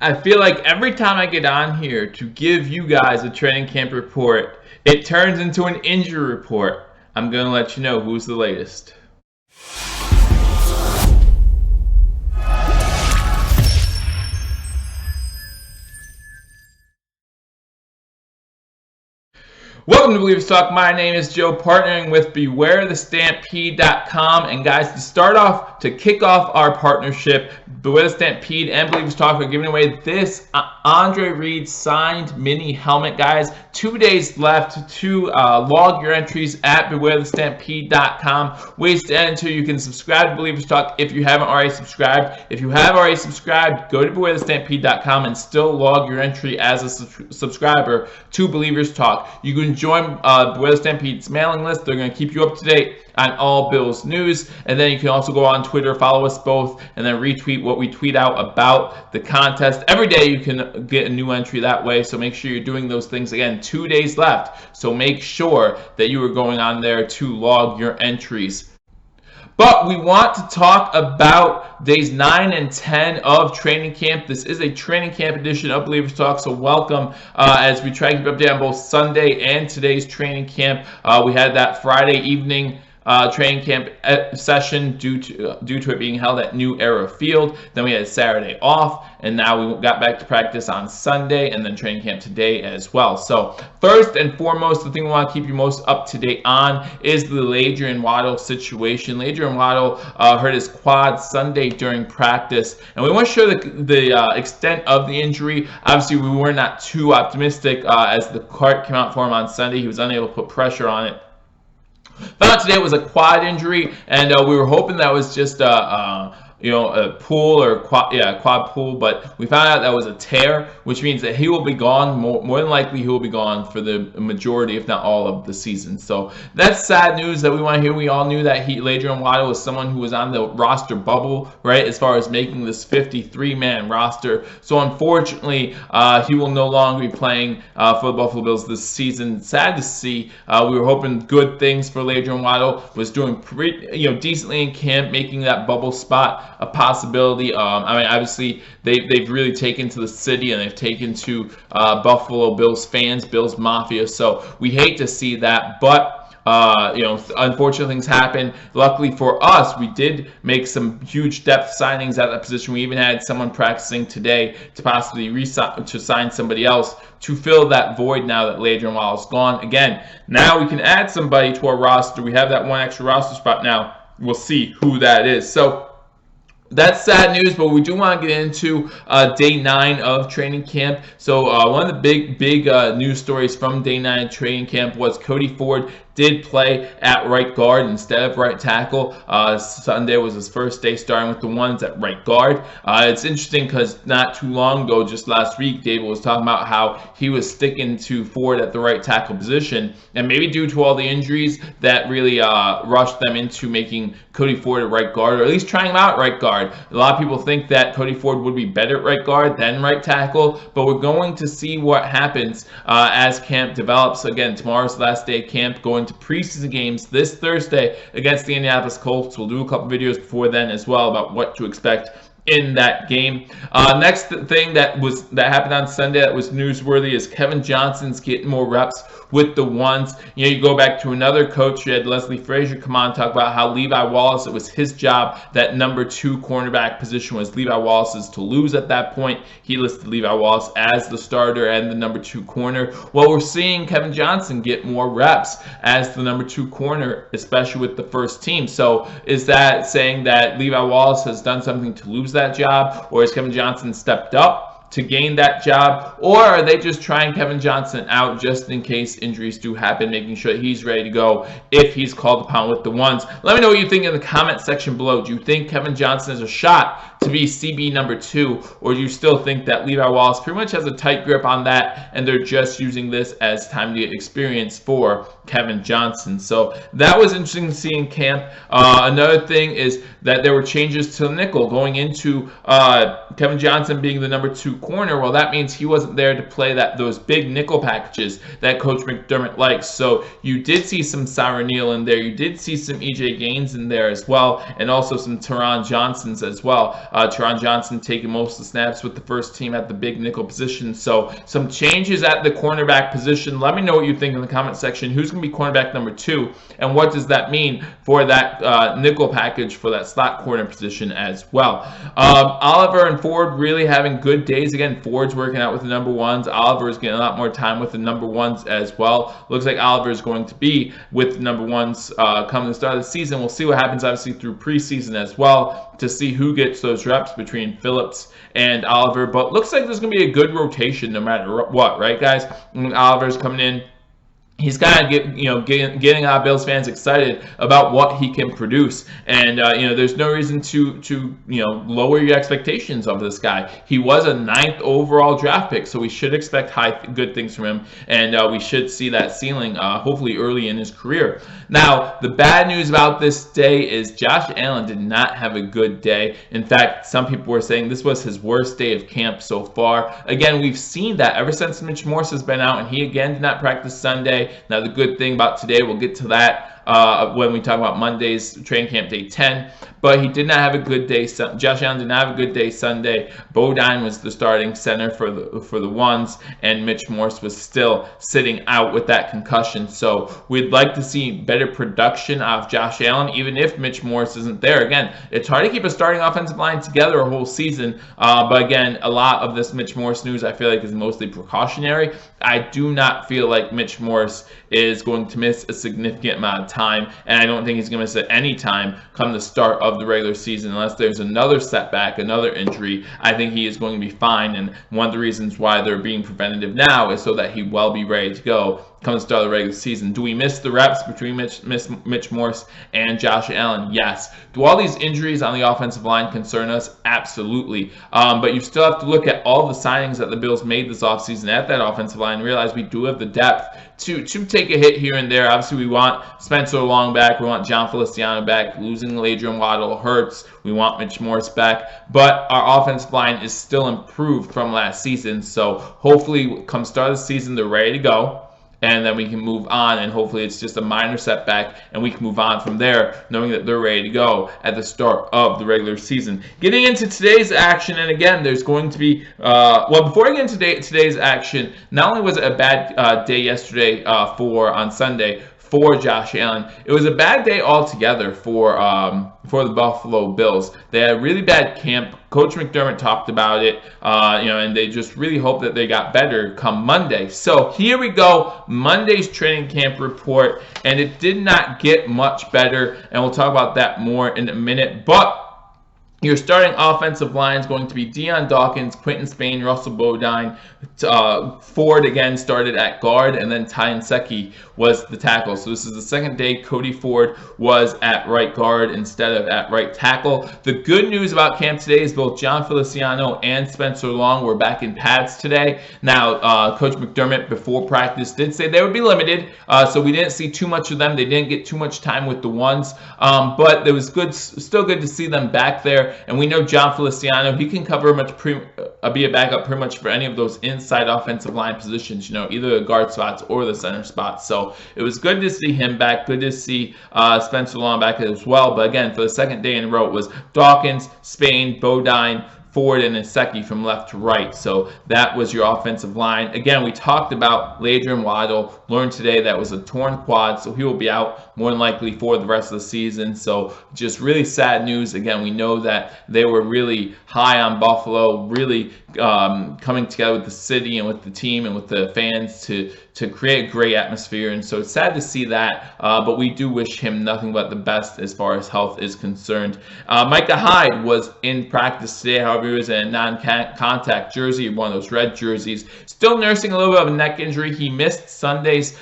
I feel like every time I get on here to give you guys a training camp report, it turns into an injury report. I'm going to let you know who's the latest. Welcome to Billievers Talk. My name is Joe, partnering with BewareTheStampede.com. And guys, to start off, to kick off our partnership, Beware the Stampede and Billievers Talk are giving away this Andre Reed signed mini helmet, guys. 2 days left to log your entries at BewareTheStampede.com. Ways to enter: you can subscribe to Billievers Talk if you haven't already subscribed. If you have already subscribed, go to BewareTheStampede.com and still log your entry as a subscriber to Billievers Talk. You can join Beware the Stampede's mailing list. They're going to keep you up to date on all Bills news, and then you can also go on Twitter, follow us both, and then retweet what we tweet out about the contest. Every day you can get a new entry that way, so make sure you're doing those things. Again, 2 days left, so make sure that you are going on there to log your entries. But we want to talk about days 9 and 10 of training camp. This is a training camp edition of Billievers Talk, so welcome as we try to keep updated on both Sunday and today's training camp. We had that Friday evening training camp session due to it being held at New Era Field. Then we had Saturday off, and now we got back to practice on Sunday, and then training camp today as well. So first and foremost, the thing we want to keep you most up to date on is the Ladrian Waddle situation. Ladrian Waddle hurt his quad Sunday during practice, and we want to show the extent of the injury. Obviously, we were not too optimistic as the cart came out for him on Sunday. He was unable to put pressure on it. Found out today it was a quad injury, and we were hoping that was just a pull or quad pull, but we found out that was a tear, which means that he will be gone. More than likely, he will be gone for the majority, if not all, of the season. So that's sad news that we want to hear. We all knew that Ladrian Waddle was someone who was on the roster bubble, right, as far as making this 53-man roster. So unfortunately, he will no longer be playing for the Buffalo Bills this season. Sad to see. We were hoping good things for Ladrian Waddle. Was doing pretty, decently in camp, making that bubble spot a possibility. Obviously, they've really taken to the city, and they've taken to Buffalo Bills fans, Bills Mafia. So we hate to see that, but unfortunate things happen. Luckily for us, we did make some huge depth signings at that position. We even had someone practicing today to possibly sign somebody else to fill that void now that Ladrian Waddle is gone. Again, now we can add somebody to our roster. We have that one extra roster spot now. We'll see who that is. So that's sad news, but we do want to get into day 9 of training camp. So one of the big news stories from day 9 training camp was Cody Ford did play at right guard instead of right tackle. Sunday was his first day starting with the ones at right guard. It's interesting because not too long ago, just last week, David was talking about how he was sticking to Ford at the right tackle position, and maybe due to all the injuries that really rushed them into making Cody Ford at right guard, or at least trying him out at right guard. A lot of people think that Cody Ford would be better at right guard than right tackle, but we're going to see what happens as camp develops. Again, tomorrow's the last day of camp, going to preseason games this Thursday against the Indianapolis Colts. We'll do a couple videos before then as well about what to expect in that game. Next thing that happened on Sunday that was newsworthy is Kevin Johnson's getting more reps with the ones. You go back to another coach. You had Leslie Frazier come on and talk about how Levi Wallace, it was his job. That number 2 cornerback position was Levi Wallace's to lose at that point. He listed Levi Wallace as the starter and the number 2 corner. Well, we're seeing Kevin Johnson get more reps as the number 2 corner, especially with the first team. So is that saying that Levi Wallace has done something to lose that job, or has Kevin Johnson stepped up to gain that job, or are they just trying Kevin Johnson out just in case injuries do happen, making sure that he's ready to go if he's called upon with the ones? Let me know what you think in the comment section below. Do you think Kevin Johnson has a shot to be CB number 2, or do you still think that Levi Wallace pretty much has a tight grip on that and they're just using this as time to get experience for Kevin Johnson? So that was interesting to see in camp. Another thing is that there were changes to the nickel going into Kevin Johnson being the number 2 corner. Well, that means he wasn't there to play those big nickel packages that Coach McDermott likes. So you did see some Cyril Neal in there. You did see some EJ Gaines in there as well, and also some Teron Johnsons as well. Teron Johnson taking most of the snaps with the first team at the big nickel position. So some changes at the cornerback position. Let me know what you think in the comment section. Who's going to be cornerback number 2, and what does that mean for that nickel package for that slot corner position as well? Oliver and Ford really having good days. Again, Ford's working out with the number 1s. Oliver's getting a lot more time with the number 1s as well. Looks like Oliver is going to be with the number 1s come the start of the season. We'll see what happens, obviously, through preseason as well, to see who gets those reps between Phillips and Oliver. But looks like there's going to be a good rotation no matter what, right, guys? Oliver's coming in. He's kind of getting our Bills fans excited about what he can produce, and there's no reason to lower your expectations of this guy. He was a 9th overall draft pick, so we should expect good things from him, and we should see that ceiling hopefully early in his career. Now, the bad news about this day is Josh Allen did not have a good day. In fact, some people were saying this was his worst day of camp so far. Again, we've seen that ever since Mitch Morse has been out, and he again did not practice Sunday. Now, the good thing about today, we'll get to that when we talk about Monday's training camp day 10, but he did not have a good day. Josh Allen did not have a good day Sunday. Bodine was the starting center for the ones, and Mitch Morse was still sitting out with that concussion. So we'd like to see better production of Josh Allen, even if Mitch Morse isn't there. Again, it's hard to keep a starting offensive line together a whole season, but again, a lot of this Mitch Morse news I feel like is mostly precautionary. I do not feel like Mitch Morse is going to miss a significant amount of time, and I don't think he's going to miss at any time come the start of the regular season unless there's another setback, another injury. I think he is going to be fine, and one of the reasons why they're being preventative now is so that he will be ready to go come the start of the regular season. Do we miss the reps between Mitch Morse and Josh Allen? Yes. Do all these injuries on the offensive line concern us? Absolutely. But you still have to look at all the signings that the Bills made this offseason at that offensive line and realize we do have the depth to take a hit here and there. Obviously, we want Spencer Long back. We want John Feliciano back. Losing Ladron Waddle hurts. We want Mitch Morse back. But our offensive line is still improved from last season. So hopefully, come start of the season, they're ready to go. And then we can move on, and hopefully it's just a minor setback, and we can move on from there, knowing that they're ready to go at the start of the regular season. Getting into today's action, and again, there's going to be, before I get into today's action, not only was it a bad day yesterday on Sunday for Josh Allen, it was a bad day altogether for the Buffalo Bills. They had a really bad camp. Coach McDermott talked about it, and they just really hope that they got better come Monday. So here we go, Monday's training camp report, and it did not get much better, and we'll talk about that more in a minute. But your starting offensive line is going to be Dion Dawkins, Quentin Spain, Russell Bodine. Ford again started at guard, and then Ty Nsekhe was the tackle. So this is the second day Cody Ford was at right guard instead of at right tackle. The good news about camp today is both John Feliciano and Spencer Long were back in pads today. Now, Coach McDermott before practice did say they would be limited, so we didn't see too much of them. They didn't get too much time with the ones, but it was still good to see them back there. And we know John Feliciano, he can cover be a backup pretty much for any of those inside offensive line positions, either the guard spots or the center spots. So it was good to see him back, good to see Spencer Long back as well. But again, for the second day in a row, it was Dawkins, Spain, Bodine, Ford, and Nsekhe from left to right. So that was your offensive line. Again, we talked about Ladron Waddle. Learned today that was a torn quad, so he will be out more than likely for the rest of the season. So just really sad news. Again, we know that they were really high on Buffalo, really coming together with the city and with the team and with the fans to create a great atmosphere. And so it's sad to see that, but we do wish him nothing but the best as far as health is concerned. Micah Hyde was in practice today. However, he was in a non-contact jersey, one of those red jerseys. Still nursing a little bit of a neck injury. He missed Sunday's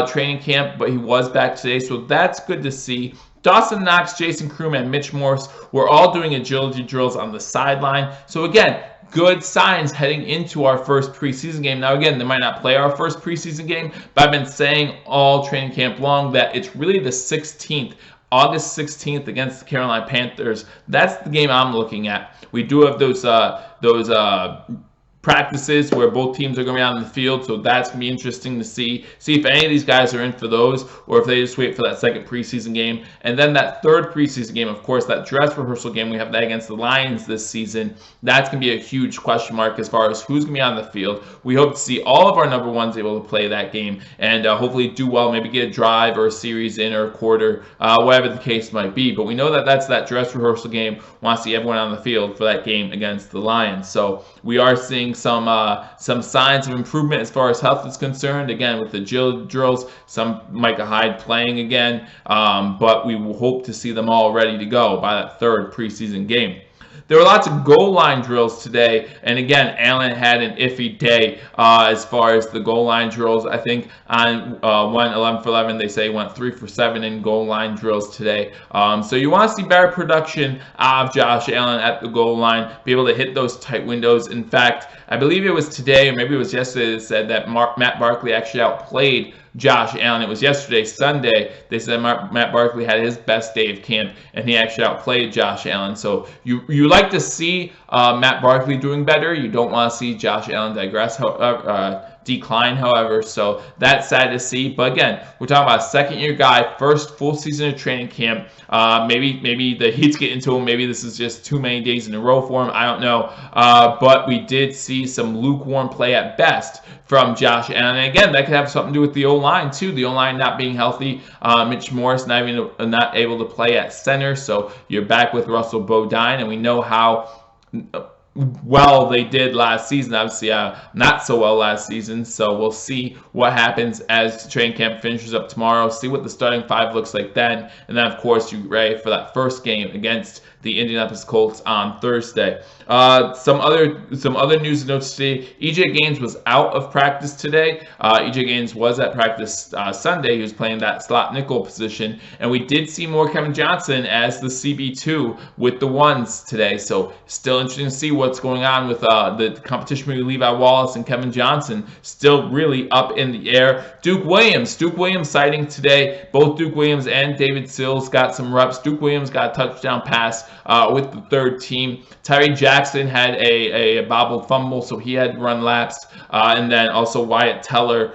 training camp, but he was back today, so that's good to see. Dawson Knox, Jason Kroom, and Mitch Morse were all doing agility drills on the sideline. So again, good signs heading into our first preseason game. Now again, they might not play our first preseason game, but I've been saying all training camp long that it's really the 16th, August 16th against the Carolina Panthers. That's the game I'm looking at. We do have those practices where both teams are going to be on the field, so that's going to be interesting to see if any of these guys are in for those, or if they just wait for that second preseason game. And then that third preseason game, of course, that dress rehearsal game, we have that against the Lions this season. That's going to be a huge question mark as far as who's going to be on the field. We hope to see all of our number ones able to play that game and hopefully do well, maybe get a drive or a series in or a quarter, whatever the case might be. But we know that that's that dress rehearsal game. Want to see everyone on the field for that game against the Lions. So we are seeing some signs of improvement as far as health is concerned. Again, with the drills, some Micah Hyde playing again, but we will hope to see them all ready to go by that third preseason game. There were lots of goal line drills today, and again, Allen had an iffy day as far as the goal line drills. I think on 11 for 11, they say went 3 for 7 in goal line drills today. So you want to see better production of Josh Allen at the goal line, be able to hit those tight windows. In fact, I believe it was today, or maybe it was yesterday, that said that Matt Barkley actually outplayed Josh Allen. It was yesterday, Sunday. They said Matt Barkley had his best day of camp, and he actually outplayed Josh Allen. So you like to see Matt Barkley doing better. You don't want to see Josh Allen decline, however. So that's sad to see. But again, we're talking about a second-year guy, first full season of training camp. Maybe the heat's getting to him. Maybe this is just too many days in a row for him. I don't know. But we did see some lukewarm play at best from Josh Allen. And again, that could have something to do with the O-line too. The O-line not being healthy. Mitch Morris not able to play at center. So you're back with Russell Bodine, and we know how well they did last season. Obviously, not so well last season. So we'll see what happens as training camp finishes up tomorrow. See what the starting five looks like then, and then of course you ready for that first game against the Indianapolis Colts on Thursday. Some other news and notes today. EJ Gaines was out of practice today. EJ Gaines was at practice Sunday. He was playing that slot nickel position, and we did see more Kevin Johnson as the CB2 with the ones today. So still interesting to see what's going on with the competition between Levi Wallace and Kevin Johnson. Still really up in the air. Duke Williams sighting today. Both Duke Williams and David Sills got some reps. Duke Williams got a touchdown pass with the third team. Tyree Jackson had a bobbled fumble, so he had run laps. And then also Wyatt Teller,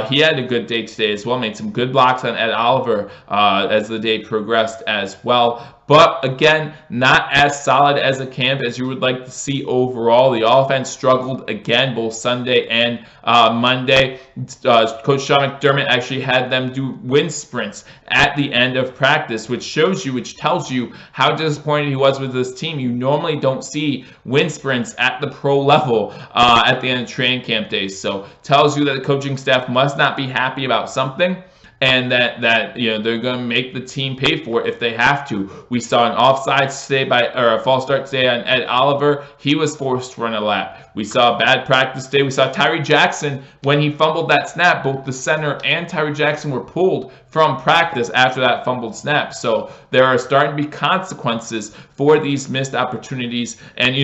he had a good day today as well. Made some good blocks on Ed Oliver as the day progressed as well. But again, not as solid as a camp as you would like to see overall. The offense struggled again both Sunday and Monday. Coach Sean McDermott actually had them do wind sprints at the end of practice, which tells you how disappointed he was with this team. You normally don't see wind sprints at the pro level at the end of training camp days. So tells you that the coaching staff must not be happy about something, and that they're going to make the team pay for it if they have to. We saw an offsides today a false start today on Ed Oliver. He was forced to run a lap. We saw a bad practice day. We saw Tyree Jackson, when he fumbled that snap, both the center and Tyree Jackson were pulled from practice after that fumbled snap. So there are starting to be consequences for these missed opportunities. And,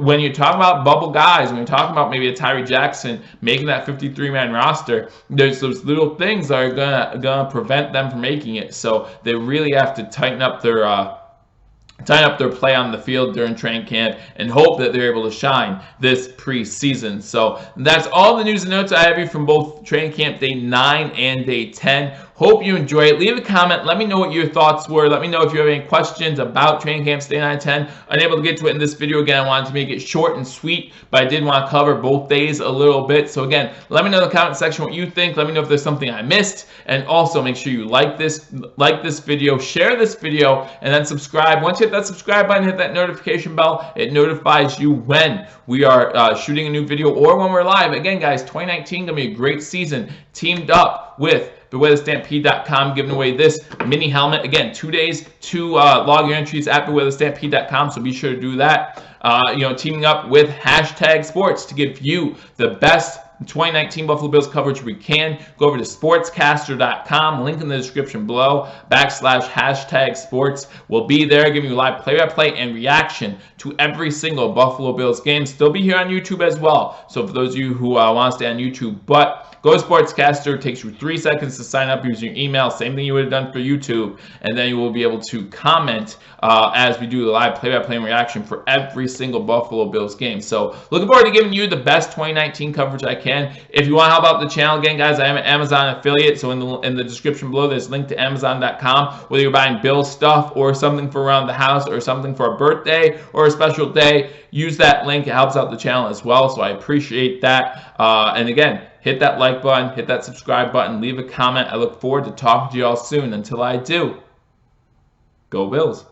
when you're talking about bubble guys, when you're talking about maybe a Tyree Jackson making that 53-man roster, there's those little things that are gonna prevent them from making it. So they really have to tighten up their play on the field during training camp and hope that they're able to shine this preseason. So that's all the news and notes I have you from both training camp day 9 and day 10. Hope you enjoy it. Leave a comment. Let me know what your thoughts were. Let me know if you have any questions about training camps day 9 and 10. Unable to get to it in this video. Again, I wanted to make it short and sweet, but I did want to cover both days a little bit. So again, let me know in the comment section what you think. Let me know if there's something I missed. And also make sure you like this video, share this video, and then subscribe. Once you hit that subscribe button, hit that notification bell. It notifies you when we are shooting a new video or when we're live. Again, guys, 2019 going to be a great season. Teamed up with BeWeatherStampede.com, giving away this mini helmet. Again, 2 days to log your entries at BeWeatherStampede.com, so be sure to do that. Teaming up with #sports to give you the best 2019 Buffalo Bills coverage we can. Go over to sportscaster.com, link in the description below, /sports. We'll be there giving you live play-by-play and reaction to every single Buffalo Bills game. Still be here on YouTube as well. So for those of you who want to stay on YouTube, but go to Sportscaster. It takes you 3 seconds to sign up using your email. Same thing you would have done for YouTube. And then you will be able to comment as we do the live play-by-play and reaction for every single Buffalo Bills game. So looking forward to giving you the best 2019 coverage I can. If you want to help out the channel, again, guys, I am an Amazon affiliate. So in the description below, there's a link to Amazon.com. Whether you're buying Bills stuff or something for around the house or something for a birthday or a special day, use that link. It helps out the channel as well. So I appreciate that. And again, hit that like button, hit that subscribe button, leave a comment. I look forward to talking to you all soon. Until I do, go Bills.